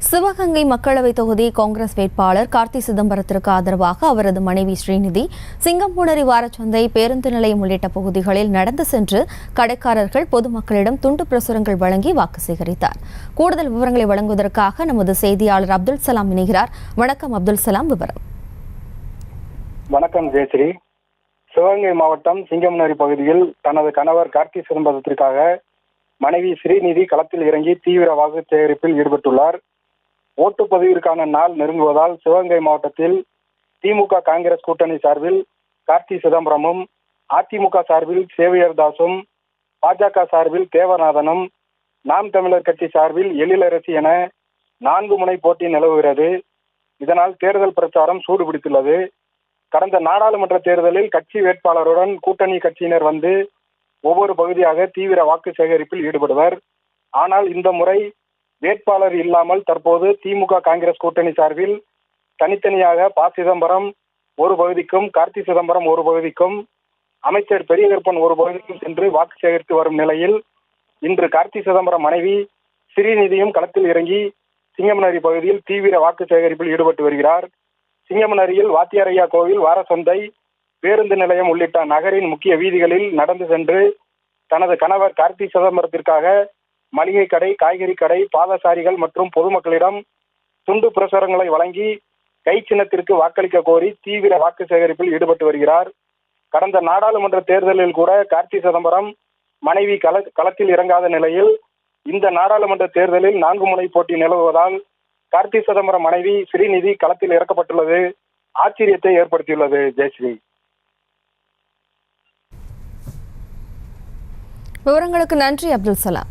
சிவகங்கை மக்களவைத் தொகுதி காங்கிரஸ் வேட்பாளர் கார்த்தி சிதம்பரத்திற்கு ஆதரவாக அவரது மனைவி ஸ்ரீநிதி சிங்கம்புணரி வாரச்சந்தை பேருந்து நிலையம் உள்ளிட்ட பகுதிகளில் நடந்து சென்று கடைக்காரர்கள் பொதுமக்களிடம் துண்டு பிரசுரங்கள் வழங்கி வாக்கு சேகரித்தார். கூடுதல் விவரங்களை வழங்குவதற்காக நமது செய்தியாளர் அப்துல் சலாம் இணைகிறார். வணக்கம் அப்துல் சலாம், விவரம். வணக்கம் ஜெயஸ்ரீ. சிவகங்கை மாவட்டம் சிங்கம்புணரி பகுதியில் தனது கணவர் கார்த்தி சிதம்பரத்திற்காக மனைவி ஸ்ரீநிதி களத்தில் இறங்கி தீவிர வாக்கு சேகரிப்பில் ஈடுபட்டுள்ளார். ஓட்டுப்பதிவிற்கான நாள் நெருங்குவதால் சிவகங்கை மாவட்டத்தில் திமுக காங்கிரஸ் கூட்டணி சார்பில் கார்த்தி சிதம்பரமும், அதிமுக சார்பில் சேவியர் தாஸும், பாஜக சார்பில் தேவநாதனும், நாம் தமிழர் கட்சி சார்பில் எழிலரசி என 4 முனை போட்டி நிலவுகிறது. இதனால் தேர்தல் பிரச்சாரம் சூடுபிடித்துள்ளது. கடந்த நாடாளுமன்ற தேர்தலில் கட்சி வேட்பாளருடன் கூட்டணி கட்சியினர் வந்து ஒவ்வொரு பகுதியாக தீவிர வாக்கு சேகரிப்பில் ஈடுபடுவர். ஆனால் இந்த முறை வேட்பாளர் இல்லாமல் தற்போது திமுக காங்கிரஸ் கூட்டணி சார்பில் தனித்தனியாக ப. சிதம்பரம் ஒரு பகுதிக்கும், கார்த்தி சிதம்பரம் ஒரு பகுதிக்கும், அமைச்சர் பெரியகருப்பன் ஒரு பகுதிக்கும் சென்று வாக்கு சேகரித்து வரும் நிலையில் இன்று கார்த்தி சிதம்பரம் மனைவி ஸ்ரீநிதியும் களத்தில் இறங்கி சிங்கம்புணரி பகுதியில் தீவிர வாக்கு சேகரிப்பில் ஈடுபட்டு வருகிறார். சிங்கம்புணரியில் வாத்தியாரையா கோவில், வாரசந்தை, பேருந்து நிலையம் உள்ளிட்ட நகரின் முக்கிய வீதிகளில் நடந்து சென்று தனது கணவர் கார்த்தி சிதம்பரத்திற்காக மளிகை கடை, காய்கறி கடை, பாதசாரிகள் மற்றும் பொதுமக்களிடம் துண்டு பிரசுரங்களை வழங்கி கை சின்னத்திற்கு வாக்களிக்க கோரி தீவிர வாக்கு சேகரிப்பில் ஈடுபட்டு வருகிறார். கடந்த நாடாளுமன்ற தேர்தலில் கூட கார்த்தி சிதம்பரம் மனைவி களத்தில் இறங்காத நிலையில் இந்த நாடாளுமன்ற தேர்தலில் 4 முனை போட்டி நிலவுவதால் கார்த்தி சிதம்பரம் மனைவி ஸ்ரீநிதி களத்தில் இறக்கப்பட்டுள்ளது ஆச்சரியத்தை ஏற்படுத்தியுள்ளது. ஜெயஸ்ரீ, விவரங்களுக்கு நன்றி அப்துல் சலாம்.